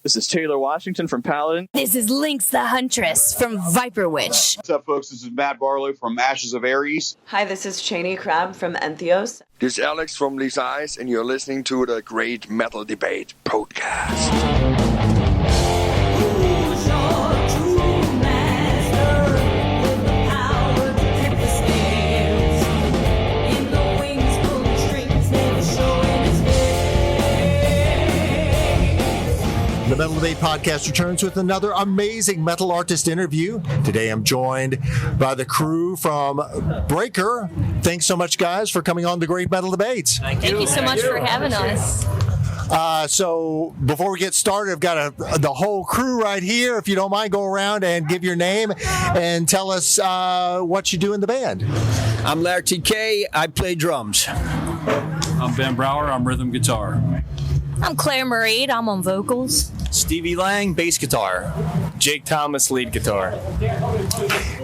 This is Taylor Washington from Paladin. This is Lynx the Huntress from Viper Witch. What's up, folks? This is Matt Barlow from Ashes of Ares. Hi, this is Cheney Crab from Entheos. This is Alex from Leash, and you're listening to the Great Metal Debate Podcast. The Metal Debate Podcast returns with another amazing metal artist interview. Today I'm joined by the crew from Breaker. Thanks so much, guys, for coming on the Great Metal Debates. Thank you so much for having us. So before we get started, I've got the whole crew right here. If you don't mind, go around and give your name and tell us what you do in the band. I'm Larry TK. I play drums. I'm Ben Brower. I'm rhythm guitar. I'm Claire Murray. I'm on vocals. Stevie Lang, bass guitar. Jake Thomas, lead guitar.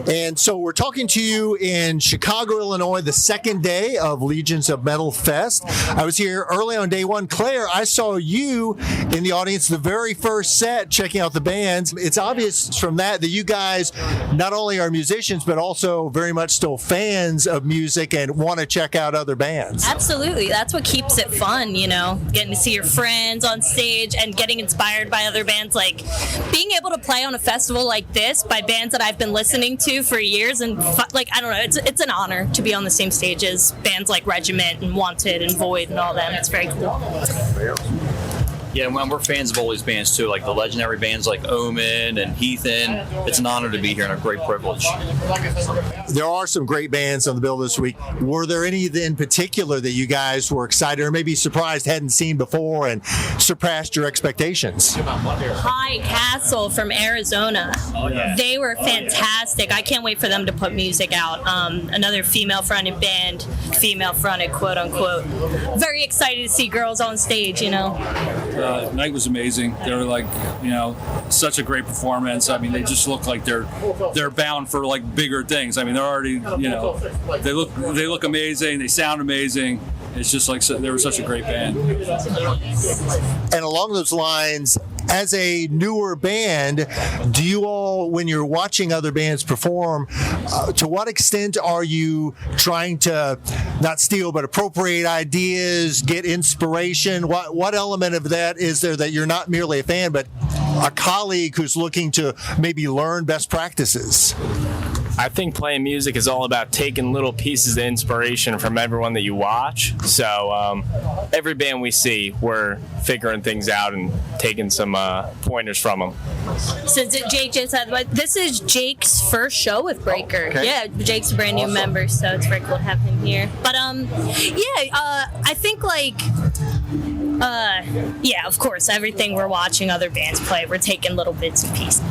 And so we're talking to you in Chicago, Illinois, the second day of Legions of Metal Fest. I was here early on day one. Claire, I saw you in the audience the very first set checking out the bands. It's obvious from that you guys not only are musicians, but also very much still fans of music and want to check out other bands. Absolutely. That's what keeps it fun, you know, getting to see your friends on stage and getting inspired by other bands. Like being able to play on a festival like this by bands that I've been listening to for years, and I don't know, it's an honor to be on the same stage as bands like Regiment and Wanted and Void and all them. It's very cool. Yeah, we're fans of all these bands too, like the legendary bands like Omen and Heathen. It's an honor to be here and a great privilege. There are some great bands on the bill this week. Were there any in particular that you guys were excited or maybe surprised hadn't seen before and surpassed your expectations? High Castle from Arizona. They were fantastic. I can't wait for them to put music out. Another female-fronted band, female-fronted, quote-unquote. Very excited to see girls on stage, you know. Night was amazing. They were like, such a great performance. I mean, they just look like they're bound for like bigger things. I mean, they're already, they look amazing. They sound amazing. It's just like they were such a great band. And along those lines, as a newer band, do you all, when you're watching other bands perform, to what extent are you trying to not steal but appropriate ideas, get inspiration? What element of that is there that you're not merely a fan but a colleague who's looking to maybe learn best practices? I think playing music is all about taking little pieces of inspiration from everyone that you watch. So every band we see, we're figuring things out and taking some pointers from them. So Jake just said, this is Jake's first show with Breaker. Okay. Yeah, Jake's a brand new member, so it's very cool to have him here. But I think of course, everything we're watching other bands play, we're taking little bits and pieces.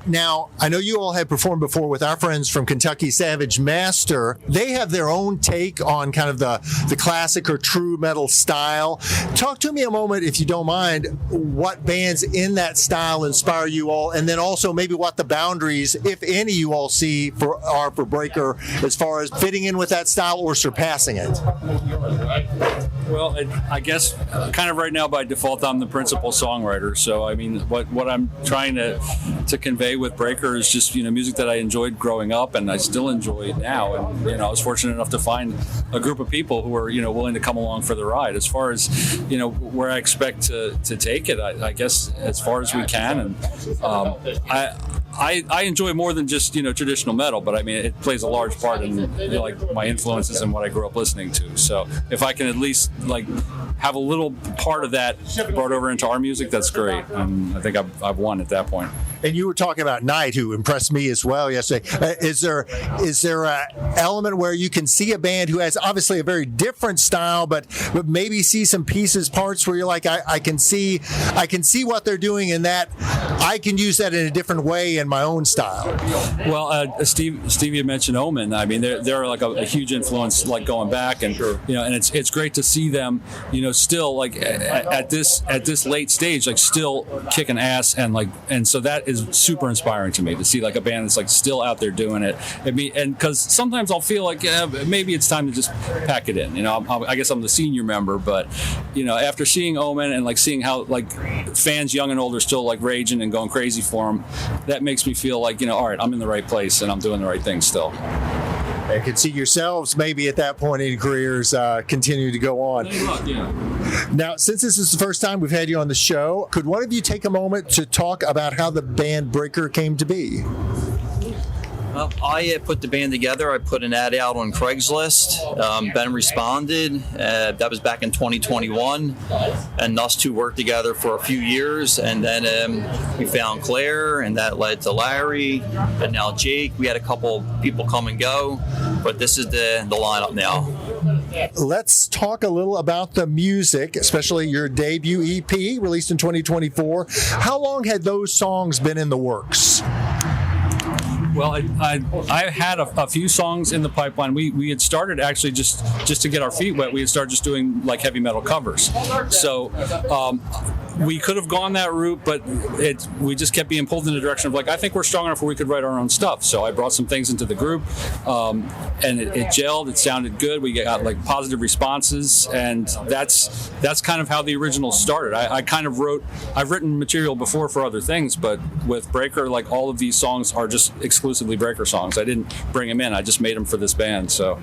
Now, I know you all have performed before with our friends from Kentucky Savage Master. They have their own take on kind of the classic or true metal style. Talk to me a moment, if you don't mind, what bands in that style inspire you all, and then also maybe what the boundaries, if any, you all see are for Breaker as far as fitting in with that style or surpassing it. Well, I guess kind of right now by default, I'm the principal songwriter. So, I mean, what I'm trying to convey with Breaker is just, music that I enjoyed growing up and I still enjoy now. And, I was fortunate enough to find a group of people who are, willing to come along for the ride. As far as, where I expect to take it, I guess as far as we can. And I enjoy more than just, traditional metal, but I mean, it plays a large part in my influences and what I grew up listening to. So if I can at least have a little part of that brought over into our music, that's great. And I think I've won at that point. And you were talking about Knight, who impressed me as well yesterday. Is there an element where you can see a band who has obviously a very different style, but maybe see some parts where you're like, I can see what they're doing, and that I can use that in a different way in my own style. Well, Steve, you mentioned Omen. I mean, they're like a huge influence, like going back, and and it's great to see them, still like at this late stage, like still kicking ass, and so that is super inspiring to me to see like a band that's like still out there doing it. And because sometimes I'll feel like maybe it's time to just pack it in. I guess I'm the senior member, but after seeing Omen and like seeing how like fans young and old are still like raging and going crazy for them, that makes me feel like all right, I'm in the right place and I'm doing the right thing still. You can see yourselves maybe at that point in your careers continue to go on. Now, since this is the first time we've had you on the show, could one of you take a moment to talk about how the band Breaker came to be? Well, I put the band together. I put an ad out on Craigslist. Ben responded. That was back in 2021. And us two worked together for a few years. And then we found Claire, and that led to Larry, and now Jake. We had a couple people come and go, but this is the lineup now. Let's talk a little about the music, especially your debut EP released in 2024. How long had those songs been in the works? Well, I had a few songs in the pipeline. We had started actually just to get our feet wet. We had started just doing like heavy metal covers. So we could have gone that route, but we just kept being pulled in the direction of like, I think we're strong enough where we could write our own stuff. So I brought some things into the group, and it gelled. It sounded good. We got like positive responses, and that's kind of how the original started. I've written material before for other things, but with Breaker, like all of these songs are just exclusively Breaker songs. I didn't bring them in. I just made them for this band. So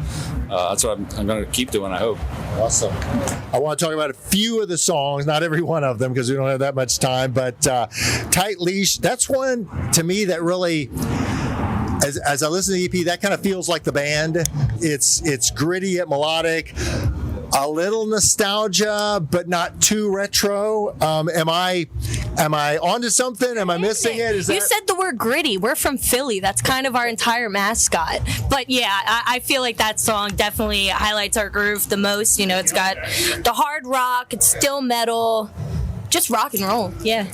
that's what I'm going to keep doing, I hope. Awesome. I want to talk about a few of the songs, not every one of them because we don't have that much time, but Tight Leash, that's one to me that really, as I listen to the EP, that kind of feels like the band. It's gritty yet melodic. A little nostalgia, but not too retro. Am I onto something? Am I missing it? You said the word gritty. We're from Philly. That's kind of our entire mascot. But yeah, I feel like that song definitely highlights our groove the most. It's got the hard rock. It's still metal. Just rock and roll. Yeah.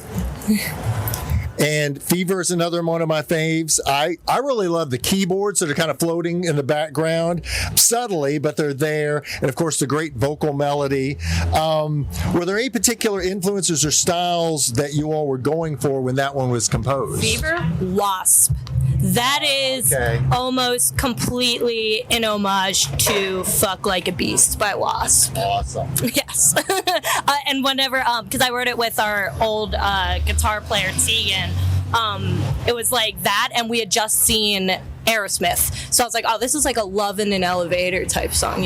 And Fever is another one of my faves. I really love the keyboards that are kind of floating in the background, subtly, but they're there. And of course, the great vocal melody. Were there any particular influences or styles that you all were going for when that one was composed? Fever? Wasp. That is almost completely an homage to Fuck Like a Beast by Wasp. Awesome. Yes. And whenever, because I wrote it with our old guitar player, Tegan, it was like that, and we had just seen Aerosmith. So I was like, oh, this is like a Love in an Elevator type song,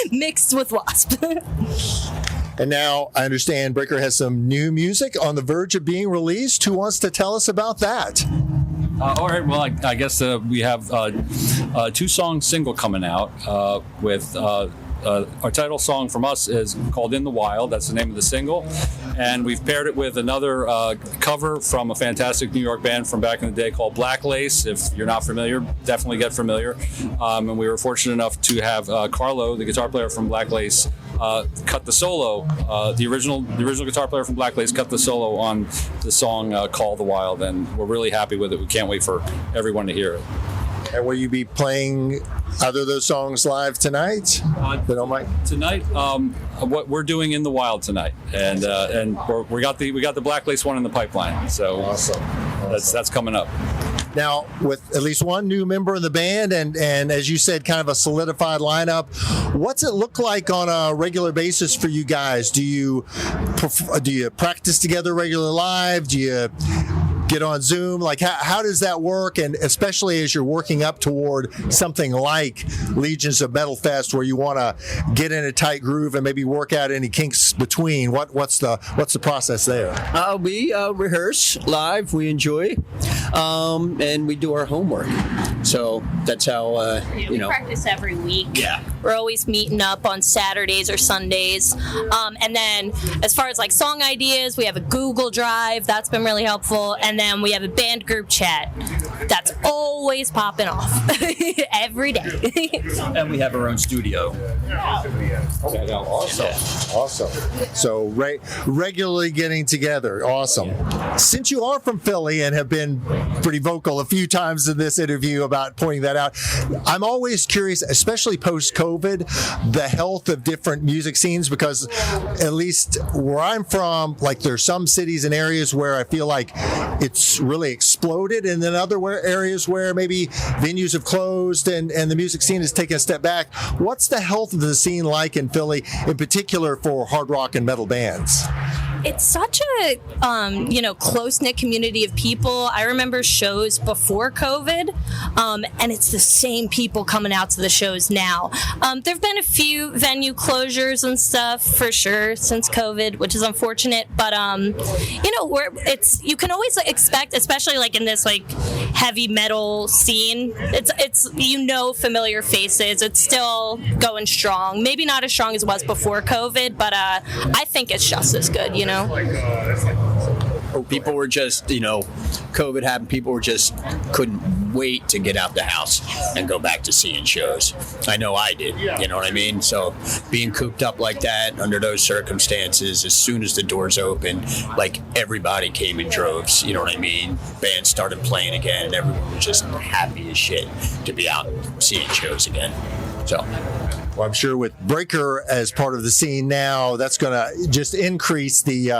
Mixed with Wasp. And now I understand Breaker has some new music on the verge of being released. Who wants to tell us about that? All right. Well, I guess we have a 2-song single coming out with our title song from us is called In the Wild. That's the name of the single. And we've paired it with another cover from a fantastic New York band from back in the day called Black Lace. If you're not familiar, definitely get familiar. And we were fortunate enough to have Carlo, the guitar player from Black Lace, cut the solo. The original guitar player from Black Lace cut the solo on the song Call the Wild, and we're really happy with it. We can't wait for everyone to hear it. And will you be playing either of those songs live tonight? Tonight, what we're doing In the Wild tonight, and we got the Black Lace one in the pipeline. So awesome. That's coming up. Now, with at least one new member in the band, and as you said, kind of a solidified lineup, what's it look like on a regular basis for you guys? Do you practice together regular live? Do you get on Zoom? Like, how does that work? And especially as you're working up toward something like Legions of Metal Fest, where you want to get in a tight groove and maybe work out any kinks between. What's the process there? We rehearse live. We enjoy, and we do our homework. So that's how we practice every week. Yeah, we're always meeting up on Saturdays or Sundays. And then as far as like song ideas, we have a Google Drive. That's been really helpful. And And then we have a band group chat that's always popping off every day. And we have our own studio. Awesome. So regularly getting together. Awesome. Since you are from Philly and have been pretty vocal a few times in this interview about pointing that out, I'm always curious, especially post-COVID, the health of different music scenes, because at least where I'm from, like there's some cities and areas where I feel like it's really exploded, and then other areas where maybe venues have closed and the music scene has taken a step back. What's the health of the scene like in Philly, in particular for hard rock and metal bands? It's such a close-knit community of people. I remember shows before COVID, and it's the same people coming out to the shows now. There have been a few venue closures and stuff for sure since COVID, which is unfortunate. But you can always expect, especially like in this like heavy metal scene, it's familiar faces. It's still going strong. Maybe not as strong as it was before COVID, but I think it's just as good. People were just, COVID happened. People were just couldn't wait to get out the house and go back to seeing shows. I know I did, you know what I mean? So being cooped up like that under those circumstances, as soon as the doors opened, like everybody came in droves, you know what I mean? Bands started playing again and everyone was just happy as shit to be out seeing shows again. So. Well, I'm sure with Breaker as part of the scene now, that's going to just increase the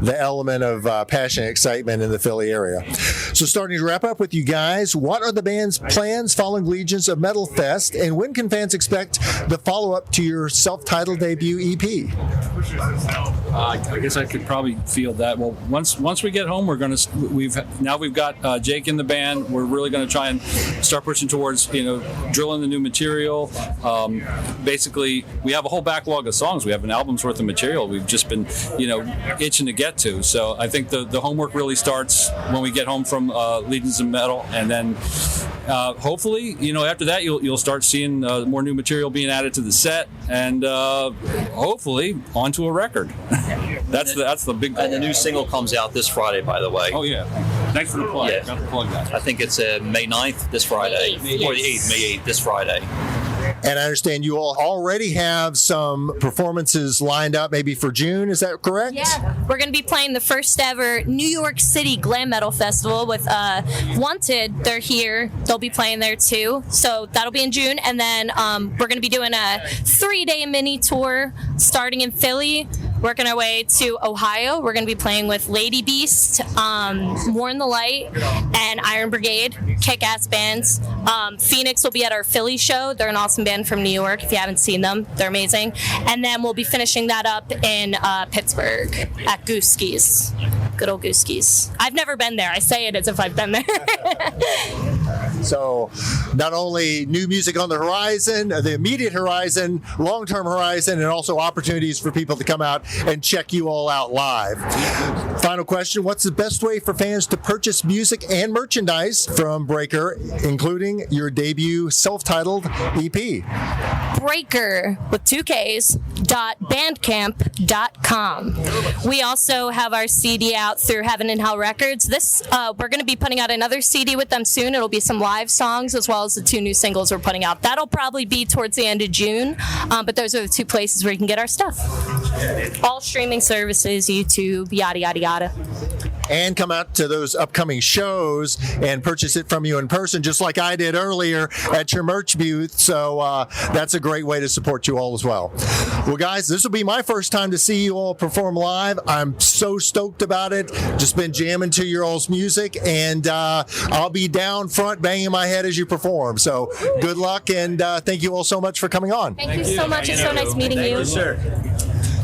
element of passion and excitement in the Philly area. So starting to wrap up with you guys, what are the band's plans following Legions of Metal Fest, and when can fans expect the follow-up to your self-titled debut EP? I guess I could probably field that. Well, once we get home, we've got Jake in the band. We're really going to try and start pushing towards drilling the new material. Basically, we have a whole backlog of songs. We have an album's worth of material we've just been, itching to get to. So I think the homework really starts when we get home from Legions of Metal, and then hopefully, after that, you'll start seeing more new material being added to the set, and hopefully onto a record. That's the big goal. And the new single comes out this Friday, by the way. Oh yeah. Thanks for the plug. Yeah. Got to plug that. I think it's May 9th this Friday, or the 8th, May 8th this Friday. And I understand you all already have some performances lined up, maybe for June. Is that correct? Yeah. We're going to be playing the first ever New York City Glam Metal Festival with Wanted. They're here. They'll be playing there too. So that'll be in June. And then we're going to be doing a 3-day mini tour starting in Philly, working our way to Ohio. We're going to be playing with Lady Beast, Mourn the Light, and Iron Brigade, kick-ass bands. Phoenix will be at our Philly show. They're an awesome band from New York. If you haven't seen them, they're amazing. And then we'll be finishing that up in Pittsburgh at Gooski's. Good old Gooski's. I've never been there. I say it as if I've been there. So not only new music on the horizon, the immediate horizon, long-term horizon, and also opportunities for people to come out and check you all out live. Final question, what's the best way for fans to purchase music and merchandise from Breaker, including your debut self-titled EP? Breaker with 2 Ks .bandcamp.com. We also have our CD out through Heaven and Hell Records. We're going to be putting out another CD with them soon. It'll be some live songs as well as the 2 new singles we're putting out. That'll probably be towards the end of June, but those are the 2 places where you can get our stuff. All streaming services, YouTube, yada, yada, yada. And come out to those upcoming shows and purchase it from you in person, just like I did earlier at your merch booth. So that's a great way to support you all as well. Well, guys, this will be my first time to see you all perform live. I'm so stoked about it. Just been jamming to your all's music, and I'll be down front banging my head as you perform. So good luck, and thank you all so much for coming on. Thank you so much. It's so nice meeting you. Sir.